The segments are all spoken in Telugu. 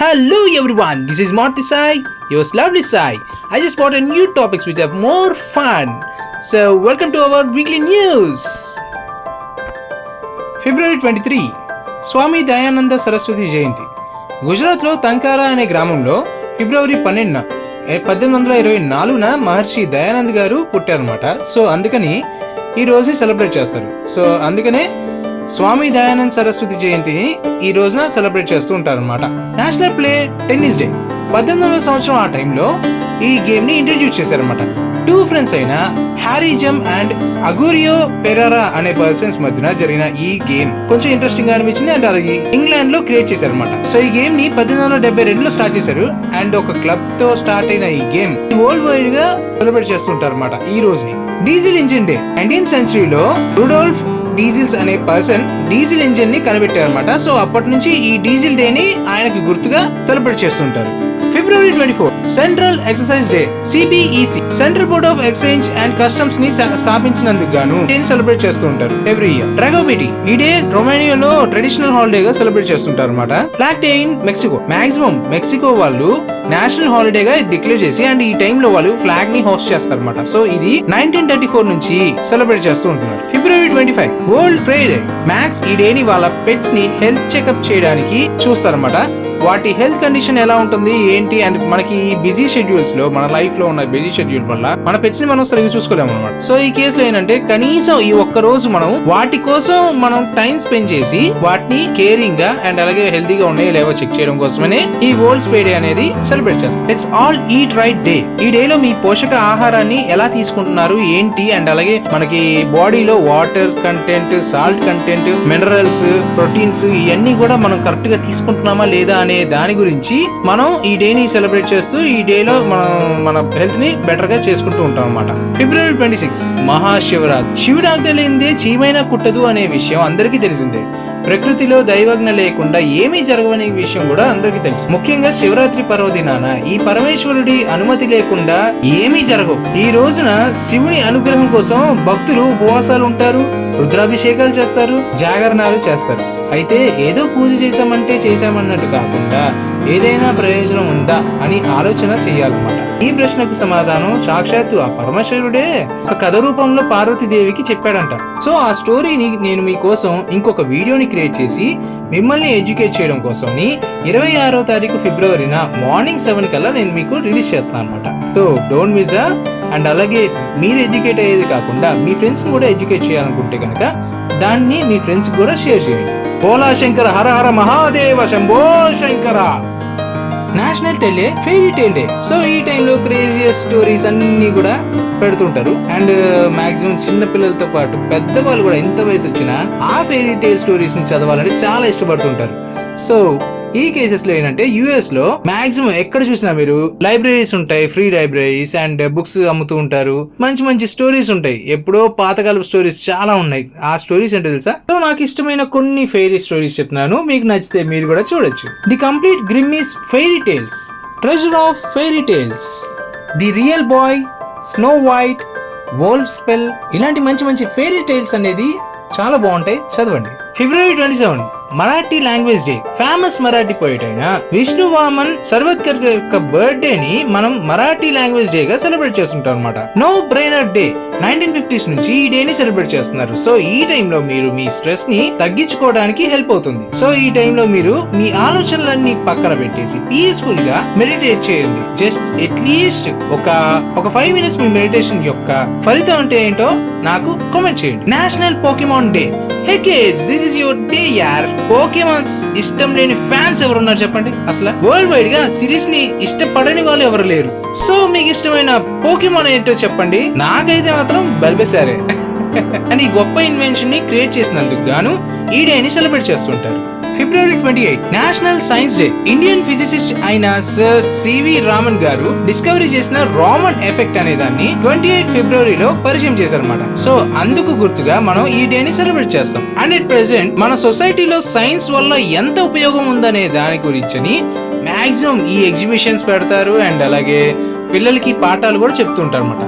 Hello everyone, this is Marty Sai, yours lovely Sai. I just brought a new topics which have more fun. So welcome to our weekly news. February 23, స్వామి దయానంద సరస్వతి జయంతి. గుజరాత్లో తంకారా అనే గ్రామంలో ఫిబ్రవరి 12న 1824న మహర్షి దయానంద్ గారు పుట్టారనమాట. సో అందుకని ఈ రోజు సెలబ్రేట్ చేస్తారు. సో అందుకనే స్వామి దయానంద్ సరస్వతి జయంతిని ఈ రోజున సెలబ్రేట్ చేస్తూ ఉంటారు అనమాట. నేషనల్ ప్లే టెన్నిస్ డే 18వ సంవత్సరం ఆ టైంలో ఈ గేమ్ ని ఇంట్రడ్యూస్ చేశారనమాట. టూ ఫ్రెండ్స్ అయిన హ్యారీ జమ్ అండ్ అగూరియో పెరారా అనే పర్సన్స్ మధ్యన జరిగిన ఈ గేమ్ కొంచెం ఇంట్రెస్టింగ్ గా అనిపించింది అండ్ అలాగే ఇంగ్లాండ్ లో క్రియేట్ చేశారనమాట. సో ఈ గేమ్ ని 1872లో స్టార్ట్ చేశారు అండ్ ఒక క్లబ్ తో స్టార్ట్ అయిన ఈ గేమ్ వరల్డ్ వైడ్ గా సెలబ్రేట్ చేస్తుంటారు అనమాట ఈ రోజుని. డీజిల్ ఇంజిన్ డే 19th సెంచరీలో రుడోల్ఫ్ డీజిల్స్ అనే పర్సన్ డీజిల్ ఇంజిన్ ని కనిపెట్టారనమాట. సో అప్పటి నుంచి ఈ డీజిల్ డే ని ఆయనకి గుర్తుగా సెలబ్రేట్ చేస్తుంటారు. February 24 central excise day CBEC central board of exchange and customs ని స్థాపించినందుకు గాను సెలబ్రేట్ చేస్తూ ఉంటారు ఎవ్రీ ఇయర్. డ్రాగోబిటీ ఈ డే రొమేనియాలో ట్రెడిషనల్ హాలిడే గా సెలబ్రేట్ చేస్తుంటారు అనమాట. Flag day in Mexico maximum Mexico వాళ్ళు నేషనల్ హాలిడేగా డిక్లేర్ చేసి అండ్ ఈ టైమ్ లో వాళ్ళు ఫ్లాగ్ ని హోస్ట్ చేస్తారు అనమాట. సో ఇది 1934 నుంచి సెలబ్రేట్ చేస్తూ ఉంటున్నారు. ఫిబ్రవరి 25 వరల్డ్ ఫ్రై డే. మ్యాక్స్ ఈ డే ని వాళ్ళ పెట్స్ ని హెల్త్ చెకప్ చేయడానికి చూస్తారన్నమాట. వాటి హెల్త్ కండిషన్ ఎలా ఉంటుంది ఏంటి అండ్ మనకి బిజీ షెడ్యూల్స్ లో మన లైఫ్ లో ఉన్న బిజీ షెడ్యూల్ వల్ల మన పెట్స్ ని మనం సరిగ్గా చూసుకోలేము అనమాట. సో ఈ కేసులో ఏంటంటే కనీసం ఈ ఒక్క రోజు మనం వాటి కోసం మనం టైం స్పెండ్ చేసి వాటిని కేరింగ్ గా అండ్ అలాగే హెల్తీగా ఉన్నాయో లేవో చెక్ చేయడం కోసమనే ఈ వరల్డ్ స్పే డే అనేది సెలబ్రేట్ చేస్తాం. It's all eat right day. ఈ డే లో మీ పోషక ఆహారాన్ని ఎలా తీసుకుంటున్నారు ఏంటి అండ్ అలాగే మనకి బాడీలో water content, salt content, minerals, proteins ఇవన్నీ కూడా మనం కరెక్ట్ గా తీసుకుంటున్నామా లేదా అనే దాని గురించి మనం ఈ డే ని సెలబ్రేట్ చేస్తూ ఈ డే లో మనం మన హెల్త్ ని బెటర్ గా చేసుకుంటూ ఉంటాం అన్నమాట. ఫిబ్రవరి 26 మహాశివరాత్రి. శివుడు ఆజ్ఞ లేనిదే చీమైనా కుట్టదు అనే విషయం అందరికీ తెలిసిందే. ప్రకృతిలో దైవజ్ఞ లేకుండా ఏమీ జరగవనే విషయం కూడా అందరికీ తెలుసు. ముఖ్యంగా శివరాత్రి పర్వదినాన ఈ పరమేశ్వరుడి అనుమతి లేకుండా ఏమీ జరగవు. ఈ రోజున శివుని అనుగ్రహం కోసం భక్తులు ఉపవాసాలు ఉంటారు, రుద్రాభిషేకాలు చేస్తారు, జాగరణాలు చేస్తారు. అయితే ఏదో పూజ చేశామన్నట్టు కాకుండా ఏదైనా ప్రయోజనం ఉందా అని ఆలోచన చేయాలన్నమాట. ఈ ప్రశ్నకు సమాధానం సాక్షాత్తు ఆ పరమేశ్వరుడే ఒక కథ రూపంలో పార్వతీదేవికి చెప్పాడంట. సో ఆ స్టోరీని నేను మీకోసం ఇంకొక వీడియోని క్రియేట్ చేసి మిమ్మల్ని ఎడ్యుకేట్ చేయడం కోసం 26వ తారీఖు ఫిబ్రవరిన మార్నింగ్ 7 కల్లా నేను మీకు రిలీజ్ చేస్తాను అనమాట. సో డోంట్ మిస్ అండ్ అలాగే మీరు ఎడ్యుకేట్ అయ్యేది కాకుండా మీ ఫ్రెండ్స్ ని కూడా ఎడ్యుకేట్ చేయాలనుకుంటే కనుక దాన్ని మీ ఫ్రెండ్స్ కూడా షేర్ చేయండి. Bhola Shankara Hara Hara Mahadeva Shambho Shankara. National tell day fairy tale day. So ఈ టైంలో క్రేజియస్ స్టోరీస్ అన్ని కూడా పెడుతుంటారు అండ్ మాక్సిమం చిన్న పిల్లలతో పాటు పెద్దవాళ్ళు కూడా ఎంత వయసు వచ్చినా ఆ ఫెయిరీ టేల్ స్టోరీస్ ని చదవాలంటే చాలా ఇష్టపడుతుంటారు. సో ఈ కేసెస్ లో ఏంటంటే యుఎస్ లో మాక్సిమం ఎక్కడ చూసినా మీరు లైబ్రరీస్ ఉంటాయి, ఫ్రీ లైబ్రరీస్ అండ్ బుక్స్ అమ్ముతూ ఉంటారు. మంచి మంచి స్టోరీస్ ఉంటాయి. ఎప్పుడో పాతకాలపు స్టోరీస్ చాలా ఉన్నాయి. ఆ స్టోరీస్ ఏంటో తెలుసా? సో నాకు ఇష్టమైన కొన్ని ఫెయిరీ స్టోరీస్ చెప్తున్నాను, మీకు నచ్చితే మీరు కూడా చూడొచ్చు. The complete Grimm's fairy tales, treasure of fairy tales, the real boy, snow white, wolf spell, ఇలాంటి మంచి మంచి ఫెయిరీ టేల్స్ అనేది చాలా బాగుంటాయి, చదవండి. February 27 Marathi language day. Famous Marathi poet అయిన విష్ణు వామన్ సర్వత్కర్ యొక్క బర్త్డే ని మనం మరాఠీ లాంగ్వేజ్ డే గా సెలబ్రేట్ చేస్తుంటాం అనమాట. నో బ్రెయినర్ డే 1950s నుంచి ఈ డే ని సెలబ్రేట్ చేస్తున్నారు. సో ఈ టైంలో మీరు మీ స్ట్రెస్ ని తగ్గించుకోవడానికి హెల్ప్ అవుతుంది. సో ఈ టైంలో మీరు మీ ఆలోచనలన్నీ పక్కన పెట్టేసి పీస్ఫుల్ గా మెడిటేట్ చేయండి. జస్ట్ అట్లీస్ట్ ఒక 5 minutes మీ మెడిటేషన్ యొక్క ఫలితం అంటే ఏంటో నాకు కామెంట్ చేయండి. National Pokemon day. Hey kids, this is your day యార్. పోకెమాన్స్ ఇష్టం లేని ఫ్యాన్స్ ఎవరున్నారు చెప్పండి? అసలు వరల్డ్ వైడ్ గా సిరీస్ ని ఇష్టపడని వాళ్ళు ఎవరు లేరు. సో మీకు ఇష్టమైన పోకెమాన్ ఏంటో చెప్పండి. నాకైతే మాత్రం బల్బెసారే అని గొప్ప ఇన్వెన్షన్ ని క్రియేట్ చేసినందుకు గాను ఈ డే ని సెలబ్రేట్ చేస్తుంటారు. ఫిబ్రవరి 28 national science day. Indian physicist అయిన సర్ సివి రామన్ గారు డిస్కవరీ చేసిన రామన్ ఎఫెక్ట్ అనే దాన్ని 28 ఫిబ్రవరిలో పరిచయం చేశారన్నమాట. సో అందుకు గుర్తుగా మనం ఈ డే ని సెలబ్రేట్ చేస్తాం. అండ్ ఎట్ ప్రెసెంట్ మన సొసైటీలో సైన్స్ వల్ల ఎంత ఉపయోగం ఉందనే దాని గురించి మాక్సిమం ఈ ఎగ్జిబిషన్స్ పెడతారు అండ్ అలాగే పిల్లలకి పాఠాలు కూడా చెప్తుంటారు అనమాట.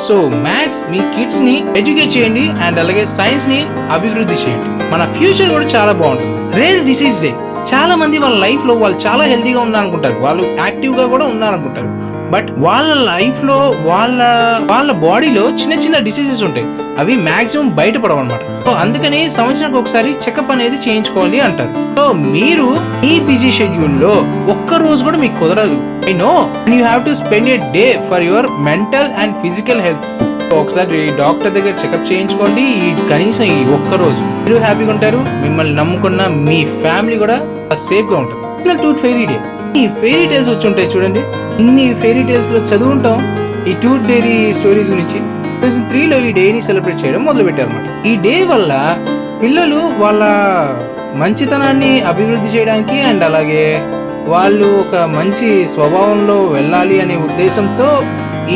సో మ్యాథ్స్ మీ కిడ్స్ ని ఎడ్యుకేట్ చేయండి అండ్ అలాగే సైన్స్ ని అభివృద్ధి చేయండి. మన ఫ్యూచర్ కూడా చాలా బాగుంటుంది. రేర్ డిసీజ్ డే చాలా మంది వాళ్ళ లైఫ్ లో వాళ్ళు చాలా హెల్తీగా ఉన్నారనుకుంటారు, వాళ్ళు యాక్టివ్ గా కూడా ఉన్నారనుకుంటారు. బట్ వాళ్ళ లైఫ్ లో వాళ్ళ బాడీలో చిన్న చిన్న డిసీజెస్ ఉంటాయి, అవి మాక్సిమం బయటపడవు అనమాట. సో అందుకని సంవత్సరానికి ఒకసారి చెకప్ అనేది చేయించుకోవాలి అంటారు. సో మీరు ఈ బిజీ షెడ్యూల్ లో ఒక్క రోజు కూడా మీకు కుదరదు. I know you have to spend a day for your mental and physical health. ఒకసారి డాక్టర్ దగ్గర చెకప్ చేయించుకోండి. కనీసం ఈ ఒక్క రోజు మీరు హ్యాపీగా ఉంటారు, మిమ్మల్ని నమ్ముకున్న మీ ఫ్యామిలీ కూడా సేఫ్ గా ఉంటుంది. టూత్ ఫెయిరీ డే, ఈ ఫెయిరీ టేల్స్ వచ్చి ఉంటాయి చూడండి, ఇన్ని ఫెయిరీ టేల్స్ లో చదువుంటాం ఈ టూత్ డైరీ స్టోరీస్ గురించి. 2003లో ఈ డేని సెలబ్రేట్ చేయడం మొదలు పెట్టారు అనమాట. ఈ డే వల్ల పిల్లలు వాళ్ళ మంచితనాన్ని అభివృద్ధి చేయడానికి అండ్ అలాగే వాళ్ళు ఒక మంచి స్వభావంలో వెళ్ళాలి అనే ఉద్దేశంతో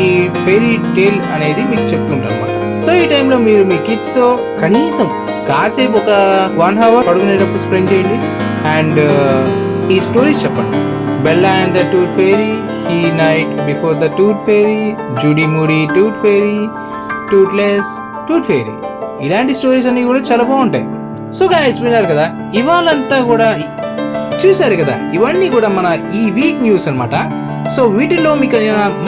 ఈ ఫెయిరీ టేల్ అనేది మీకు చెప్తుంటారు అనమాట. సో ఈ టైంలో మీరు మీ కిడ్స్ తో కనీసం కాసేపు ఒక 1 hour పడుకునేటప్పుడు స్పెండ్ చేయండి అండ్ ఈ స్టోరీస్ చెప్పండి. Bella and the tooth fairy, the night before the tooth fairy, Judy Moody tooth fairy, toothless tooth fairy, ఇలాంటి స్టోరీస్ అన్ని కూడా చాలా బాగుంటాయి. సో గైస్ విన్నారు కదా, ఇవాళంతా కూడా చూసారు కదా, ఇవన్నీ కూడా మన ఈ వీక్ న్యూస్ అనమాట. సో వీటిల్లో మీకు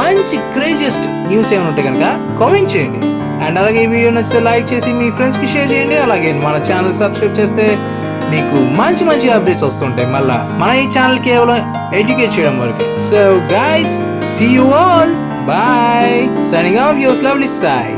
మంచి క్రేజియస్ట్ న్యూస్ ఏమైనా ఉంటే కనుక కామెంట్ చేయండి అండ్ అలాగే ఈ వీడియో నచ్చితే లైక్ చేసి మీ ఫ్రెండ్స్ కి షేర్ చేయండి. అలాగే మన ఛానల్ సబ్స్క్రైబ్ చేస్తే మీకు మంచి మంచి అప్డేట్స్ వస్తుంటాయి. మళ్ళా మన ఈ ఛానల్ కేవలం ఎడ్యుకేట్ చేయడం వరకే. So guys, see you all, bye, signing off yours lovely Sai.